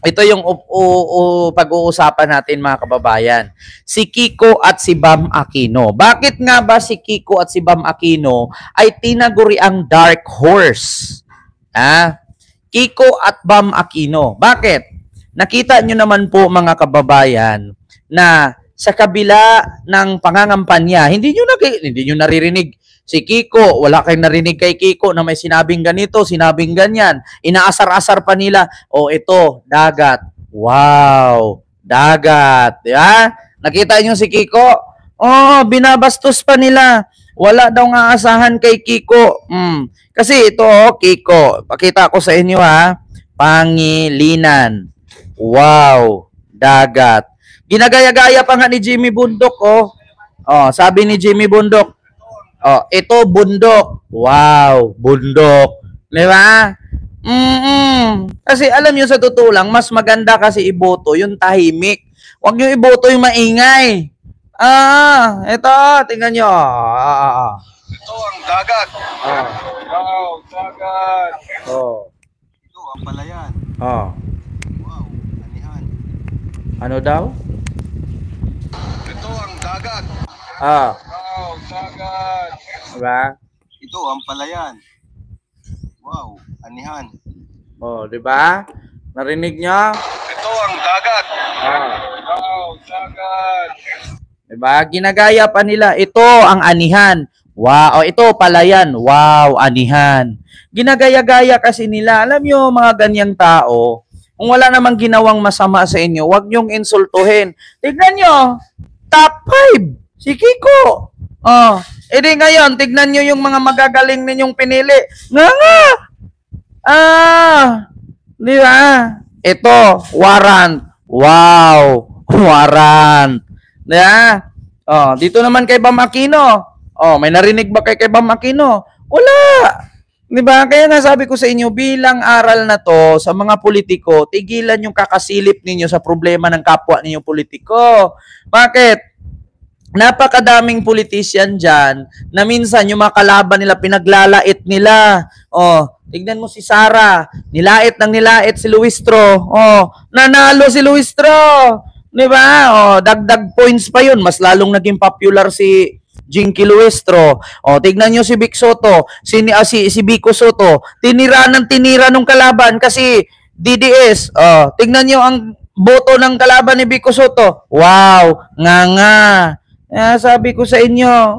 ito yung pag-uusapan natin mga kababayan. Si Kiko at si Bam Aquino. Bakit nga ba si Kiko at si Bam Aquino ay tinaguri ang dark horse? Kiko at Bam Aquino. Bakit? Nakita nyo naman po mga kababayan na sa kabila ng pangangampanya, hindi nyo naririnig si Kiko, wala kayong narinig kay Kiko na may sinabing ganito, sinabing ganyan. Inaasar-asar pa nila, ito, dagat. Wow, dagat. Diba? Nakita nyo si Kiko? Binabastos pa nila. Wala daw nga asahan kay Kiko. Kasi ito, Kiko, pakita ko sa inyo Pangilinan. Wow, dagat. Ginagaya-gaya pa nga ni Jimmy Bundok, sabi ni Jimmy Bundok, ito bundok. Wow, bundok. Di ba? Kasi alam niyo sa totoo lang, mas maganda kasi iboto yung tahimik. Huwag niyo iboto yung maingay. Ito, tingnan niyo. Ito ang dagat. Wow, dagat. Ito ang palayan. Wow, anihan. Ano daw? Ito ang dagat. Wow, dagat. Diba? Ito ang palayan. Wow, anihan. Diba? Narinig niyo? Ito ang dagat. Wow, dagat. Diba? Ginagaya pa nila. Ito ang anihan. Wow, ito palayan. Wow, anihan. Ginagaya-gaya kasi nila. Alam nyo, mga ganyang tao, kung wala namang ginawang masama sa inyo, huwag nyong insultuhin. Tignan nyo, top 5, si Kiko. Edi ngayon, tignan nyo yung mga magagaling ninyong pinili. Di ba? Ito, warrant. Wow, warrant. Di ba? Dito naman kay Bam Aquino. May narinig ba kay Bam Aquino? Wala. Di ba? Kaya nga sabi ko sa inyo, bilang aral na to sa mga politiko, tigilan yung kakasilip ninyo sa problema ng kapwa ninyo politiko. Bakit? Napakadaming politician dyan na minsan yung mga kalaban nila pinaglalait nila. Tignan mo si Sara, nilait si Luistro. Nanalo si Luistro. Di ba? Dagdag points pa yun. Mas lalong naging popular si Jinky Luistro. Tignan nyo si Vic Soto, si Vico Soto. Tinira nung kalaban kasi DDS. Tignan nyo ang boto ng kalaban ni Vico Soto. Wow, nga. Sabi ko sa inyo,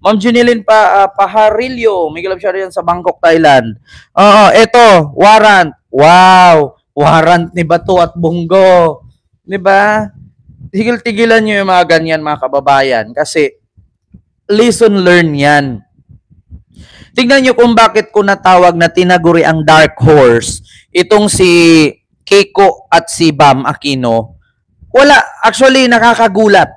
Ma'am Junilin Paharilyo, may galap siya rin sa Bangkok, Thailand. Ito, warrant. Wow, warrant ni Bato at Bungo. Diba? Tigil-tigilan nyo yung mga ganyan, mga kababayan. Kasi, lesson learned yan. Tingnan nyo kung bakit ko natawag na tinaguri ang dark horse. Itong si Kiko at si Bam Aquino. Wala, actually, nakakagulat.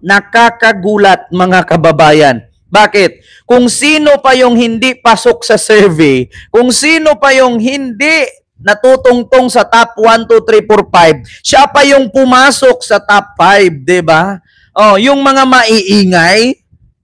Nakakagulat mga kababayan. Bakit? Kung sino pa yung hindi pasok sa survey, kung sino pa yung hindi natutungtong sa top 1, 2, 3, 4, 5, siya pa yung pumasok sa top 5, diba? Yung mga maiingay,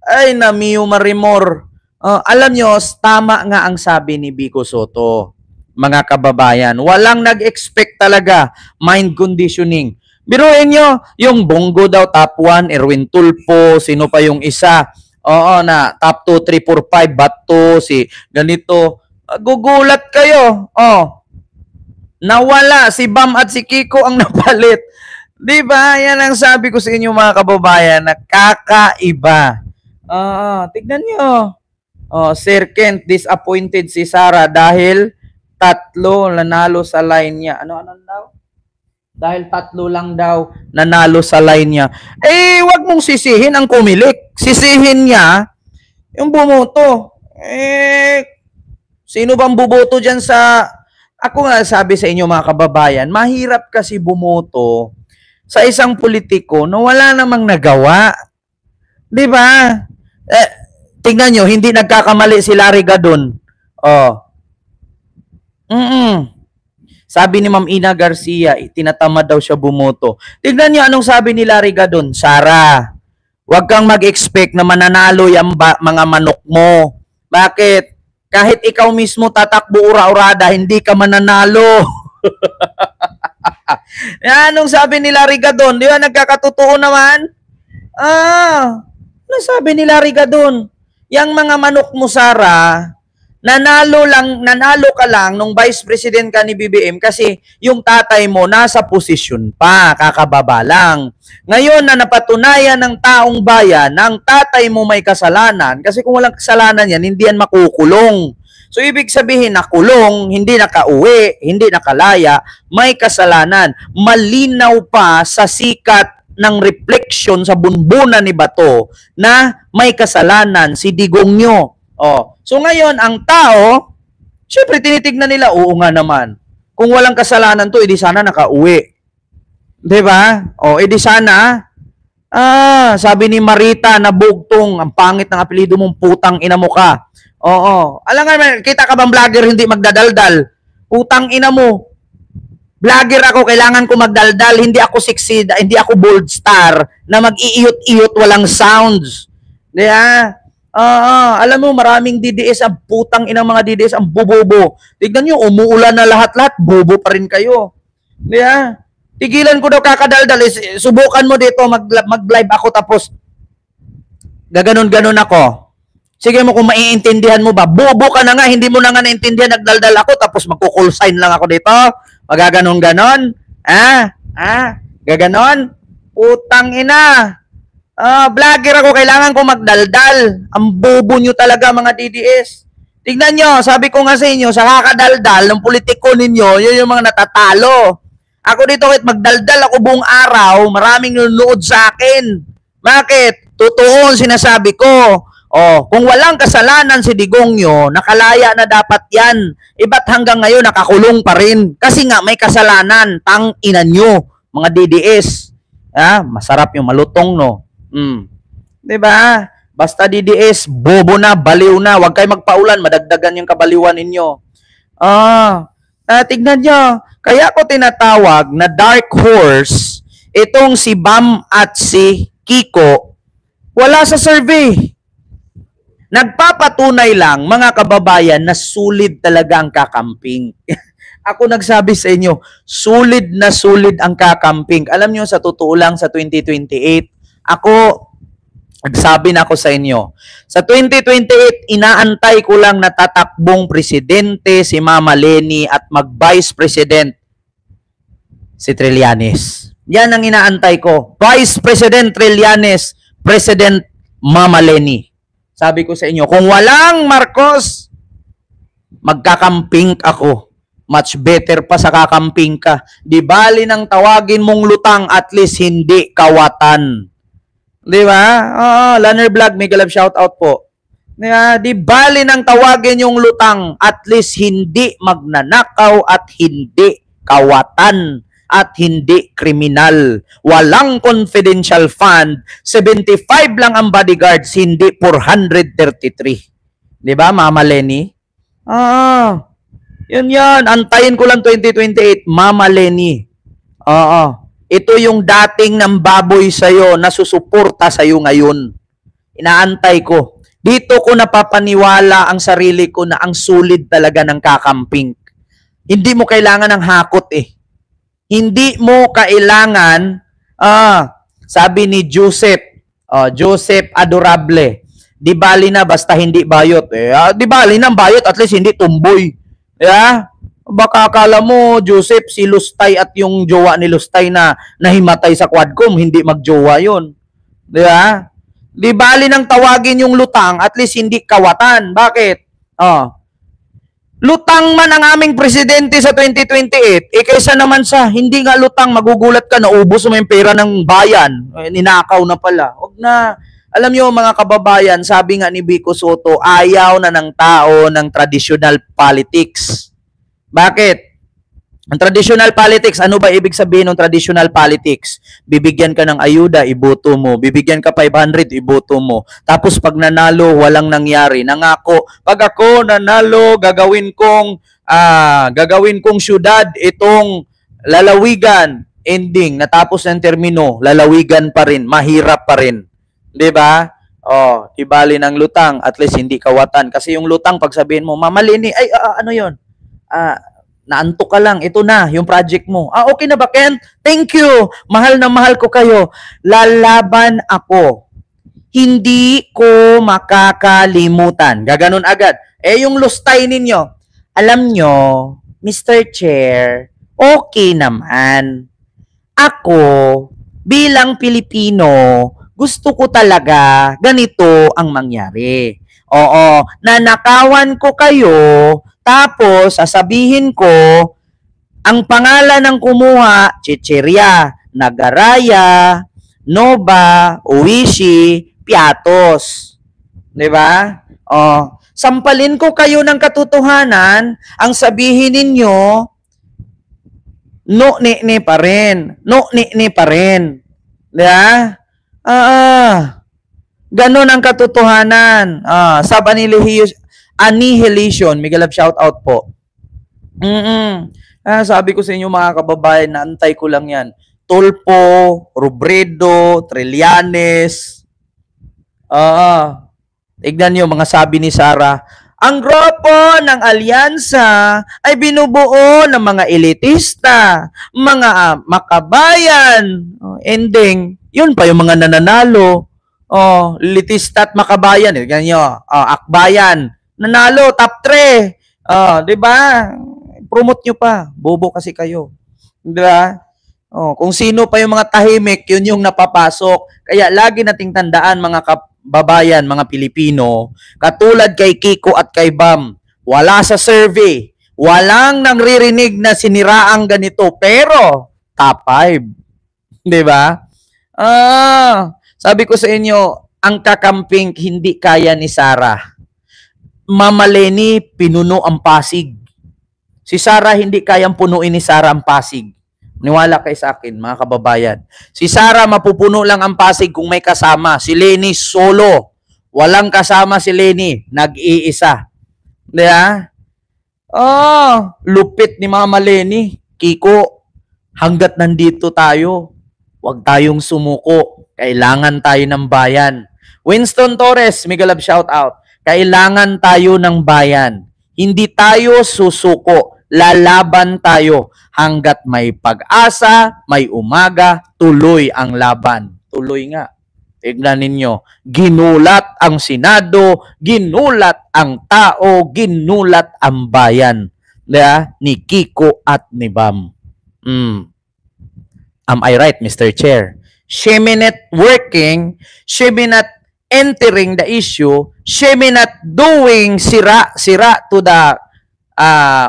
ay namiyo marimor. Alam nyo, tama nga ang sabi ni Vico Soto, mga kababayan. Walang nag-expect talaga, mind conditioning. Biruin nyo, yung Bongo daw top 1, Erwin Tulfo, sino pa yung isa? Na top 2, 3, 4, 5, Bato, si ganito. Gugulat kayo. Nawala, si Bam at si Kiko ang napalit. Di ba? Yan ang sabi ko sa inyo mga kababayan, na kakaiba. Tignan nyo. Sir Kent, disappointed si Sara dahil 3 nanalo sa line niya. Ano daw? Dahil 3 lang daw nanalo sa line niya. Wag mong sisihin ang kumilik. Sisihin niya yung bumoto. Sino bang buboto dyan sa... Ako nga sabi sa inyo mga kababayan, mahirap kasi bumoto sa isang politiko na wala namang nagawa. Di ba? Tingnan nyo, hindi nagkakamali si Larry Gadon. Sabi ni Ma'am Ina Garcia, tinatamad daw siya bumoto. Tignan niyo anong sabi ni Larry Gadon. Sara, huwag kang mag-expect na mananalo yung mga manok mo. Bakit? Kahit ikaw mismo tatakbo ura-urada, hindi ka mananalo. Anong sabi ni Larry Gadon? Di ba nagkakatotoo naman? Ano sabi ni Larry Gadon? Yang mga manok mo, Sara, nanalo ka lang nung vice president ka ni BBM kasi yung tatay mo nasa posisyon pa, kakababa lang. Ngayon na napatunayan ng taong bayan na ang tatay mo may kasalanan, kasi kung walang kasalanan yan, hindi yan makukulong. So, ibig sabihin, nakulong, hindi nakauwi, hindi nakalaya, may kasalanan. Malinaw pa sa sikat ng reflection sa bunbunan ni Bato na may kasalanan si Digongyo. So ngayon, ang tao, syempre tinitignan nila, oo nga naman. Kung walang kasalanan to, edi sana nakauwi. 'Di ba? Edi sana, sabi ni Marita na bugtong, ang pangit ng apelyido mong putang ina mo ka. Alam nga, kita ka bang vlogger hindi magdadaldal? Putang ina mo. Vlogger ako, kailangan ko magdaldal, hindi ako sexy, hindi ako bold star na mag-iiyot-iyot walang sounds. Diba? Alam mo, maraming DDS, ang putang inang mga DDS, ang bobobo. Tignan nyo, umuulan na lahat-lahat, bobo pa rin kayo. Diba? Tigilan ko daw kakadaldal, subukan mo dito, mag-live ako tapos gaganon-ganon ako. Sige mo kung maiintindihan mo ba, bobo ka na nga, hindi mo na nga naintindihan, nagdaldal ako tapos magkukul sign lang ako dito. Magaganon-ganon? Gaganon? Putang ina. Vlogger ako, kailangan ko magdaldal. Ang bobo nyo talaga mga DDS. Tignan nyo, sabi ko nga sa inyo, sa kakadaldal ng politiko ninyo, yun yung mga natatalo. Ako dito, kahit magdaldal ako buong araw, maraming nunood sa akin. Bakit? Totoo ang sinasabi ko. Kung walang kasalanan si Digongyo, nakalaya na dapat yan. Ba't hanggang ngayon nakakulong pa rin? Kasi nga may kasalanan, tang ina nyo, mga DDS. Masarap yung malutong, no? Diba? Basta DDS, bobo na, baliw na, huwag kayo magpaulan, madagdagan yung kabaliwan ninyo. Tignan nyo, kaya ko tinatawag na dark horse, itong si Bam at si Kiko, wala sa survey. Nagpapatunay lang, mga kababayan, na sulit talaga ang kakamping. Ako nagsabi sa inyo, sulit na sulit ang kakamping. Alam nyo, sa totoo lang, sa 2028, ako, nagsabi na ako sa inyo, sa 2028, inaantay ko lang na tatakbong presidente si Mama Leni at mag-vice president si Trillanes. Yan ang inaantay ko. Vice President Trillanes, President Mama Leni. Sabi ko sa inyo, kung walang Marcos, magkakamping ako. Much better pa sa kakamping ka. Di bali nang tawagin mong lutang, at least hindi kawatan. Di ba? Lanner Vlog, mega love shoutout po. Di bali nang tawagin yung lutang, at least hindi magnanakaw at hindi kawatan at hindi kriminal. Walang confidential fund. 75 lang ang bodyguards, hindi 433. Di ba, Mama Leni? Yun yan. Antayin ko lang 2028, Mama Leni. Ito yung dating ng baboy sa'yo na susuporta sa'yo ngayon. Inaantay ko. Dito ko napapaniwala ang sarili ko na ang sulit talaga ng kakamping. Hindi mo kailangan ng hakot eh. Hindi mo kailangan, sabi ni Joseph Adorable, di bali na basta hindi bayot. Di bali na bayot, at least hindi tumboy. Baka akala mo, Joseph, si Lustay at yung jowa ni Lustay na nahimatay sa Quadcom, hindi magjowa yun. Di bali nang tawagin yung lutang, at least hindi kawatan. Bakit? Lutang man ang aming presidente sa 2028, kaysa naman sa hindi nga lutang, magugulat ka, naubos mo yung pera ng bayan, ninakaw na pala. Huwag na. Alam nyo mga kababayan, sabi nga ni Vico Soto, ayaw na ng tao ng traditional politics. Bakit? Ang traditional politics, ano ba ibig sabihin ng traditional politics? Bibigyan ka ng ayuda, iboto mo. Bibigyan ka 500, iboto mo. Tapos pag nanalo, walang nangyari. Nangako, pag ako nanalo, gagawin kong syudad itong lalawigan. Ending, natapos ng termino, lalawigan pa rin, mahirap pa rin. 'Di ba? Ibali ng lutang, at least hindi kawatan. Kasi yung lutang, pag sabihin mo, Mama Leni, ay, ano yun? naantok ka lang, ito na, yung project mo. Ah, okay na ba, Ken? Thank you. Mahal na mahal ko kayo. Lalaban ako. Hindi ko makakalimutan. Gaganon agad. Eh, yung lustay ninyo, alam nyo, Mr. Chair, okay naman. Ako, bilang Pilipino, gusto ko talaga ganito ang mangyari. Oo, nanakawan ko kayo, tapos sasabihin ko, ang pangalan ng kumuha, Chicheria, Nagaraya, Nova, Uwishi, Piatos. 'Di ba? Oh, sampalin ko kayo ng katotohanan, ang sabihin ninyo, no ni pa rin. No ni pa rin. 'Di ba? Ganon ang katotohanan. Annihilation. Miguel, shout out po. Sabi ko sa inyo mga kababayan, naantay ko lang yan. Tulpo, Robredo, Trillanes. Tignan nyo mga sabi ni Sara. Ang grupo ng alyansa ay binubuo ng mga elitista, mga makabayan. Ending, yun pa yung mga nananalo. Elitista at makabayan. Tignan nyo, akbayan. Nanalo, top 3. Diba? Promote nyo pa. Bobo kasi kayo. Diba? Kung sino pa yung mga tahimik, yun yung napapasok. Kaya lagi nating tandaan mga kababayan, mga Pilipino, katulad kay Kiko at kay Bam, wala sa survey, walang nangririnig na siniraang ganito, pero top 5. Diba? Sabi ko sa inyo, ang kakamping hindi kaya ni Sara. Mama Leni, pinuno ang Pasig. Si Sara, hindi kayang punuin ni Sara ang Pasig. Niwala kayo sa akin, mga kababayan. Si Sara, mapupuno lang ang Pasig kung may kasama. Si Leni, solo. Walang kasama si Leni. Nag-iisa. Diba? Lupit ni Mama Leni. Kiko, hanggat nandito tayo, huwag tayong sumuko. Kailangan tayo ng bayan. Winston Torres, Miguel, shout out. Kailangan tayo ng bayan. Hindi tayo susuko. Lalaban tayo hanggat may pag-asa, may umaga, tuloy ang laban. Tuloy nga. Tignan ninyo, ginulat ang Senado, ginulat ang tao, ginulat ang bayan. Diba? Ni Kiko at ni Bam. Am I right, Mr. Chair? She may not working, she may not entering the issue, she may not doing sira to the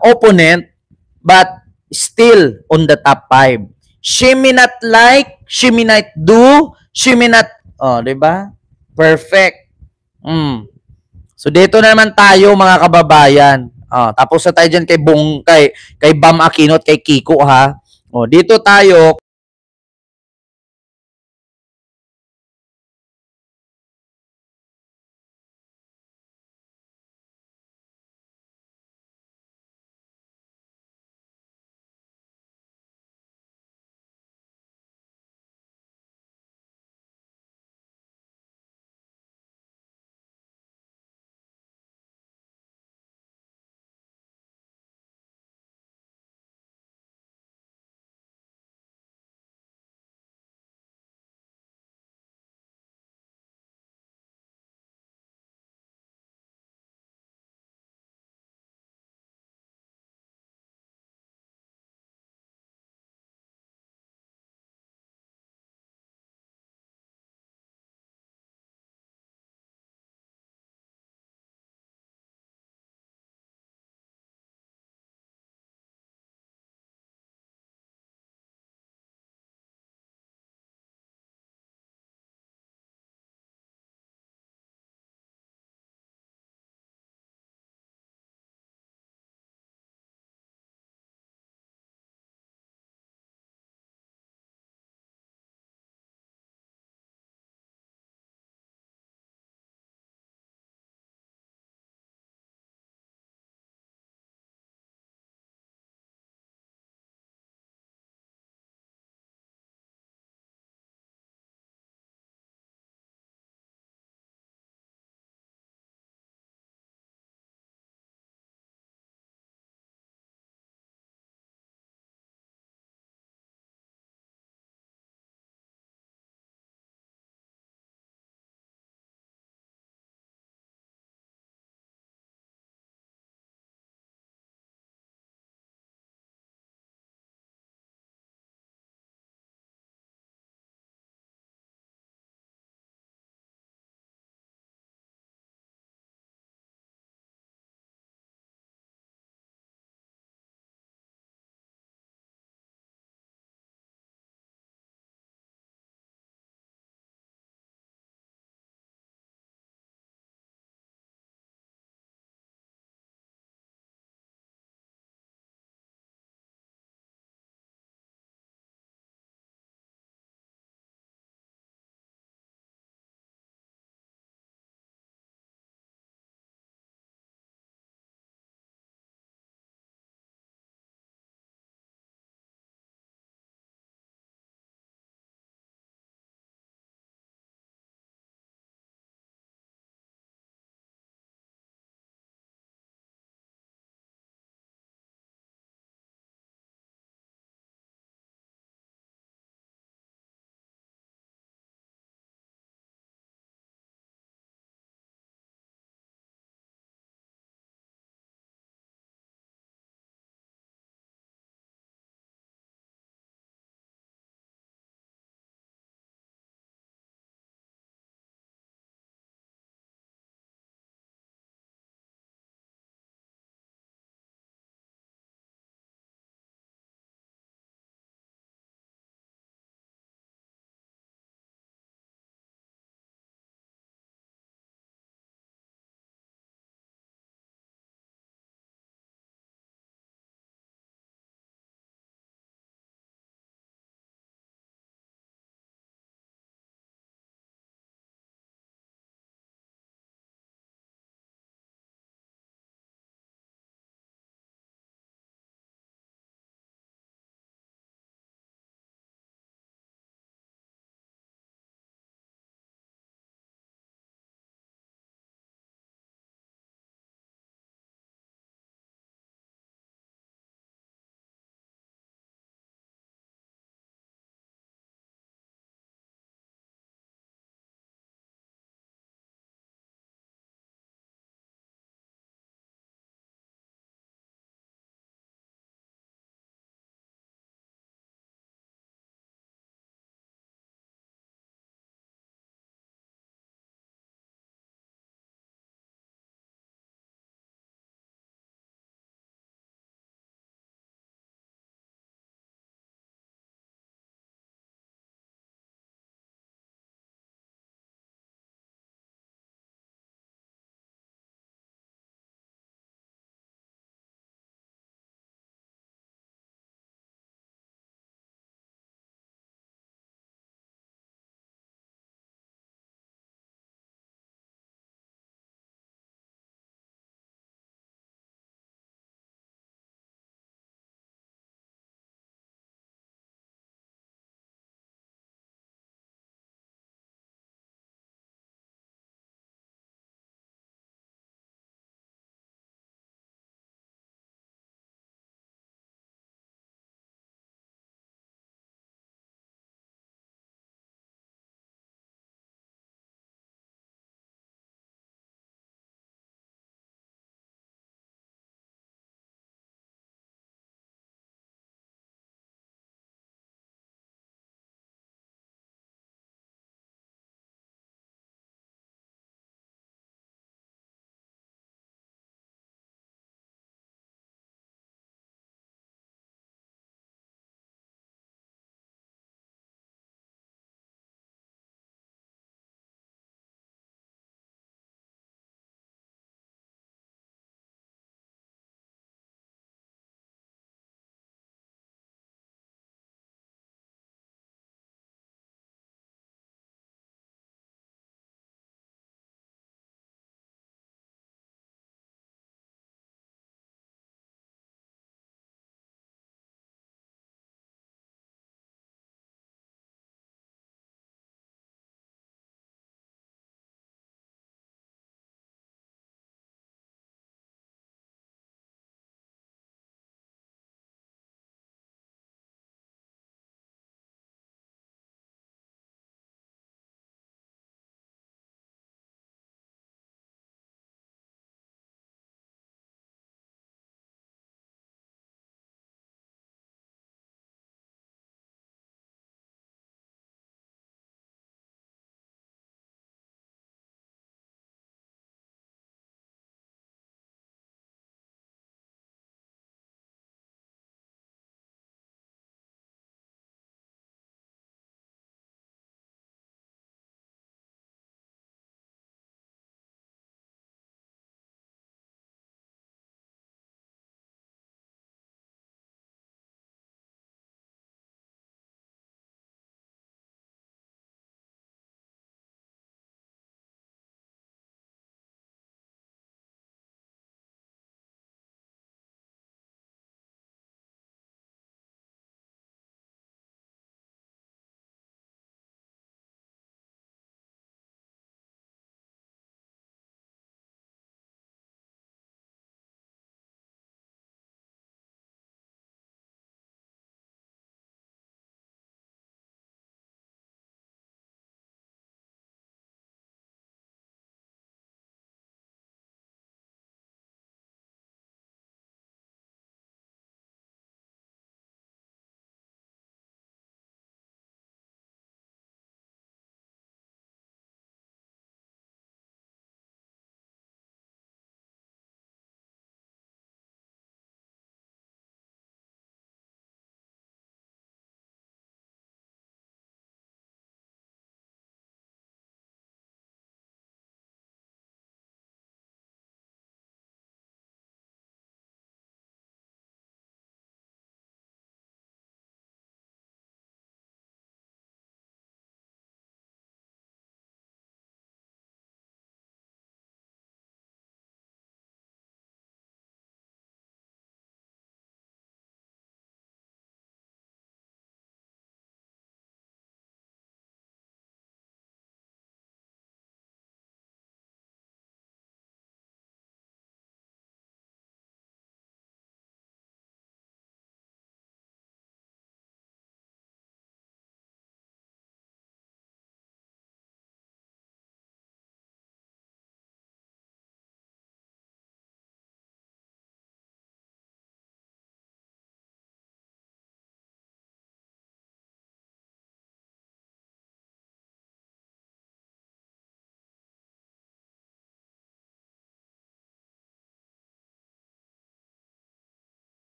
opponent, but still on the top 5. She may not like, she may not do, she may not, diba? Perfect. So dito naman tayo mga kababayan. Tapos na tayo dyan kay Bam Aquino at kay Kiko, ha. Dito tayo